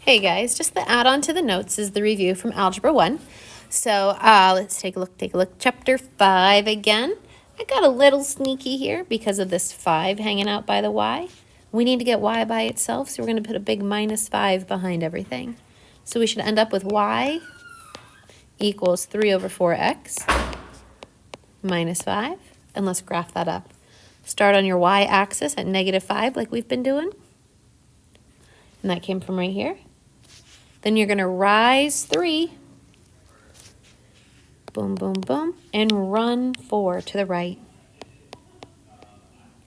Hey guys, just the add-on to the notes is the review from Algebra 1. So let's take a look. Chapter 5 again. I got a little sneaky here because of this 5 hanging out by the y. We need to get y by itself, so we're going to put a big minus 5 behind everything. So we should end up with y equals 3 over 4x minus 5. And let's graph that up. Start on your y-axis at negative 5 like we've been doing. And that came from right here. Then you're going to rise 3, boom, boom, boom, and run 4 to the right.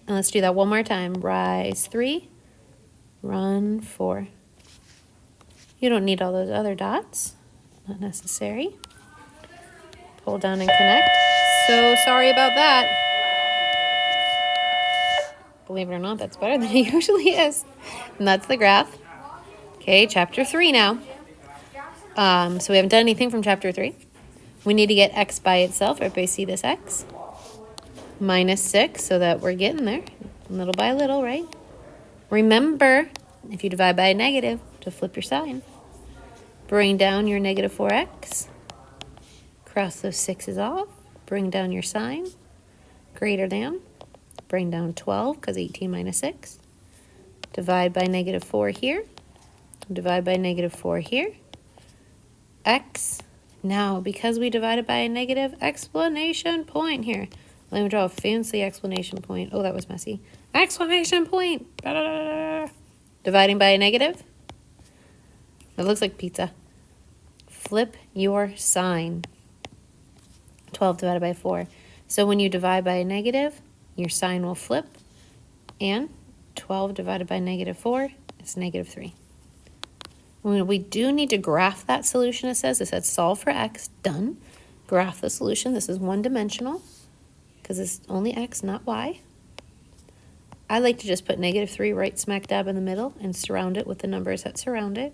And let's do that one more time. Rise 3, run 4. You don't need all those other dots. Not necessary. Pull down and connect. So sorry about that. Believe it or not, that's better than it usually is. And that's the graph. Okay, chapter 3 now. So we haven't done anything from chapter 3. We need to get x by itself. Everybody see this x? Minus 6, so that we're getting there, little by little, right? Remember, if you divide by a negative, to flip your sign. Bring down your negative 4x. Cross those 6's off. Bring down your sign. Greater than. Bring down 12, because 18 minus 6. Divide by negative 4 here. Divide by negative 4 here. X. Now, because we divided by a negative, explanation point here. Let me draw a fancy explanation point. Oh, that was messy. Exclamation point. Da, da, da, da. Dividing by a negative. It looks like pizza. Flip your sign. 12 divided by 4. So when you divide by a negative, your sign will flip. And 12 divided by negative 4 is negative 3. We do need to graph that solution, it says solve for x, done. Graph the solution. This is one-dimensional because it's only x, not y. I like to just put negative 3 right smack dab in the middle and surround it with the numbers that surround it.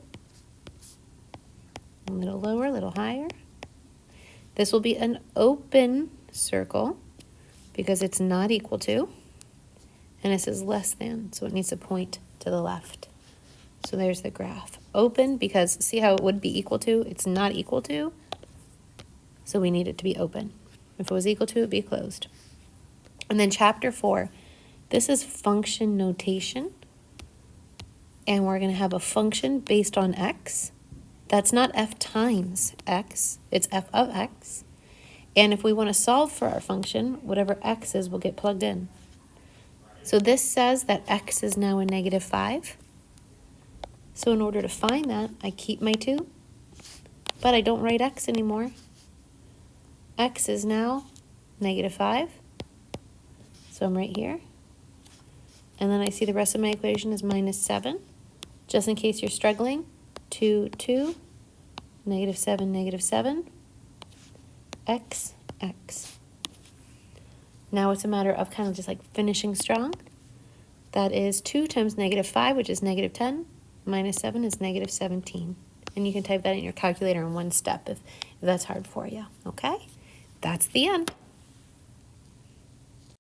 A little lower, a little higher. This will be an open circle because it's not equal to, and it says less than, so it needs to point to the left. So there's the graph. Open because see how it would be equal to? It's not equal to, so we need it to be open. If it was equal to, it would be closed. And then chapter 4, this is function notation. And we're going to have a function based on x. That's not f times x, it's f of x. And if we want to solve for our function, whatever x is will get plugged in. So this says that x is now a negative 5. So in order to find that, I keep my 2, but I don't write x anymore. X is now negative 5. So I'm right here. And then I see the rest of my equation is minus 7. Just in case you're struggling, 2, 2, negative 7, x, x. Now it's a matter of kind of just like finishing strong. That is 2 times negative 5, which is negative 10. Minus 7 is negative 17. And you can type that in your calculator in one step if that's hard for you, okay? That's the end.